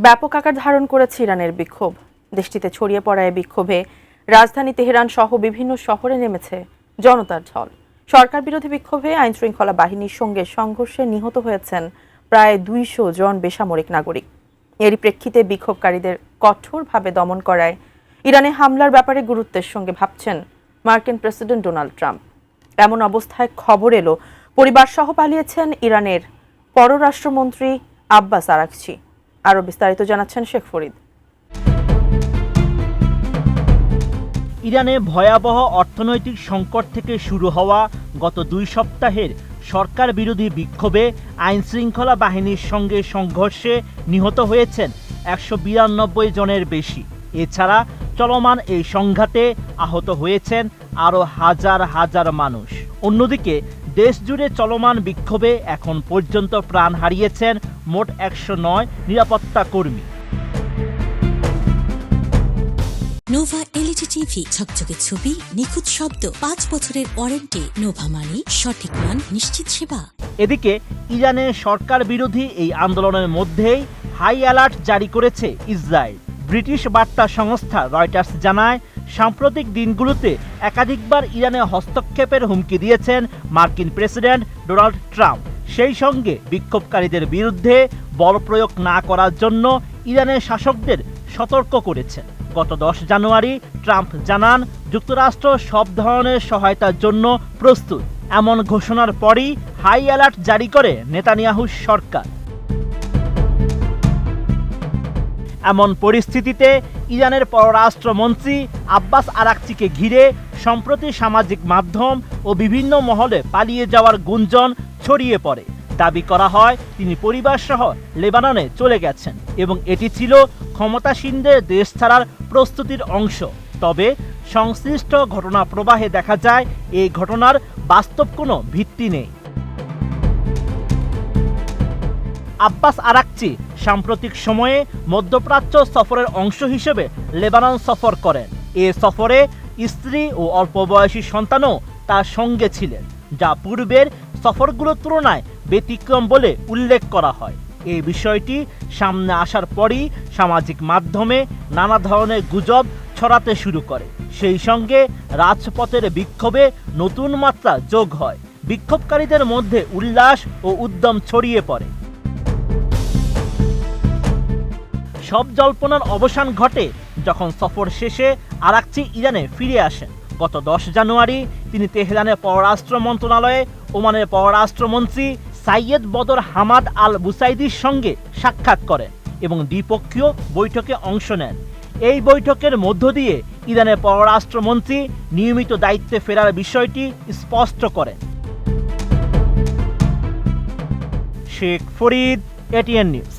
ব্যাপক আকার ধারণ করেছে ইরানের বিক্ষোভ। দেশটিতে ছড়িয়ে পড়া এই বিক্ষোভে রাজধানী তেহরান সহ বিভিন্ন শহরে নেমেছে জনতার ঢল। সরকার বিরোধী বিক্ষোভে আইনশৃঙ্খলা বাহিনীর সঙ্গে সংঘর্ষে নিহত হয়েছেন প্রায় ২০০ জন বেসামরিক নাগরিক। এরই প্রেক্ষিতে বিক্ষোভকারীদের কঠোরভাবে দমন করায় ইরানে হামলার ব্যাপারে গুরুত্বের সঙ্গে ভাবছেন মার্কিন প্রেসিডেন্ট ডোনাল্ড ট্রাম্প। এমন অবস্থায় খবর এলো পরিবারসহ পালিয়েছেন ইরানের পররাষ্ট্রমন্ত্রী আব্বাস আরাকচি। আরও বিস্তারিত জানাচ্ছেন শেখ ফরিদ। ইরানে ভয়াবহ অর্থনৈতিক সংকট থেকে শুরু হওয়া গত ২ সপ্তাহের সরকার বিরোধী বিক্ষোভে আইনশৃঙ্খলা বাহিনীর সঙ্গে সংঘর্ষে নিহত হয়েছেন ১৯২ জনের বেশি। এছাড়া চলমান এই সংঘাতে আহত হয়েছেন আরও হাজার হাজার মানুষ। অন্যদিকে দেশ জুড়ে চলমান বিক্ষোভে এখন পর্যন্ত প্রাণ হারিয়েছেন মোট ১০৯ নিরাপত্তা কর্মী। নোভা এলইডি টিভি, ঝকঝকে ছবি, নিখুঁত শব্দ, ৫ বছরের ওয়ারেন্টি। নোভা মানি সঠিক মান, নিশ্চিত সেবা। এদিকে ইরানের সরকার বিরোধী এই আন্দোলনের মধ্যেই হাই অ্যালার্ট জারি করেছে ইসরায়েল। ব্রিটিশ বার্তা সংস্থা রয়টার্স জানায়, সাম্প্রতিক দিনগুলোতে একাধিকবার ইরানে হস্তক্ষেপের হুমকি দিয়েছেন মার্কিন প্রেসিডেন্ট ডোনাল্ড ট্রাম্প। সেই সঙ্গে বিক্ষোভকারীদের বিরুদ্ধে বল প্রয়োগ না করার জন্য ইরানের শাসকদের সতর্ক করেছেন। গত ১০ জানুয়ারি ট্রাম্প জানান, যুক্তরাষ্ট্র সব ধরনের সহায়তার জন্য প্রস্তুত। এমন ঘোষণার পরই হাই অ্যালার্ট জারি করে নেতানিয়াহুর সরকার। এমন পরিস্থিতিতে ইরানের পররাষ্ট্রমন্ত্রী আব্বাস আরাকচিকে ঘিরে সম্প্রতি সামাজিক মাধ্যম ও বিভিন্ন মহলে পালিয়ে যাওয়ার গুঞ্জন ছড়িয়ে পড়ে। দাবি করা হয় তিনি পরিবারসহ লেবাননে চলে গেছেন এবং এটি ছিল ক্ষমতাসীনদের দেশ ছাড়ার প্রস্তুতির অংশ। তবে সংশ্লিষ্ট ঘটনা প্রবাহে দেখা যায় এই ঘটনার বাস্তব কোনো ভিত্তি নেই। আব্বাস আরাকচি সাম্প্রতিক সময়ে মধ্যপ্রাচ্য সফরের অংশ হিসেবে লেবানন সফর করেন। এ সফরে স্ত্রী ও অল্প বয়সী সন্তানও তার সঙ্গে ছিলেন, যা পূর্বের সফরগুলোর তুলনায় ব্যতিক্রম বলে উল্লেখ করা হয়। এই বিষয়টি সামনে আসার পরই সামাজিক মাধ্যমে নানা ধরনের গুজব ছড়াতে শুরু করে। সেই সঙ্গে রাজপথের বিক্ষোভে নতুন মাত্রা যোগ হয়। বিক্ষোভকারীদের মধ্যে উল্লাস ও উদ্যম ছড়িয়ে পড়ে। সব জল্পনার অবসান ঘটে যখন সফর শেষে আরাকচি ইরানে ফিরে আসেন। গত ১০ জানুয়ারি তিনি তেহরানের পররাষ্ট্র মন্ত্রণালয়ে ওমানের পররাষ্ট্রমন্ত্রী সাইয়েদ বদর হামাদ আল বুসাইদির সঙ্গে সাক্ষাৎ করেন এবং দ্বিপক্ষীয় বৈঠকে অংশ নেন। এই বৈঠকের মধ্য দিয়ে ইরানের পররাষ্ট্রমন্ত্রী নিয়মিত দায়িত্বে ফেরার বিষয়টি স্পষ্ট করেন। Sheikh Farid, ATN news.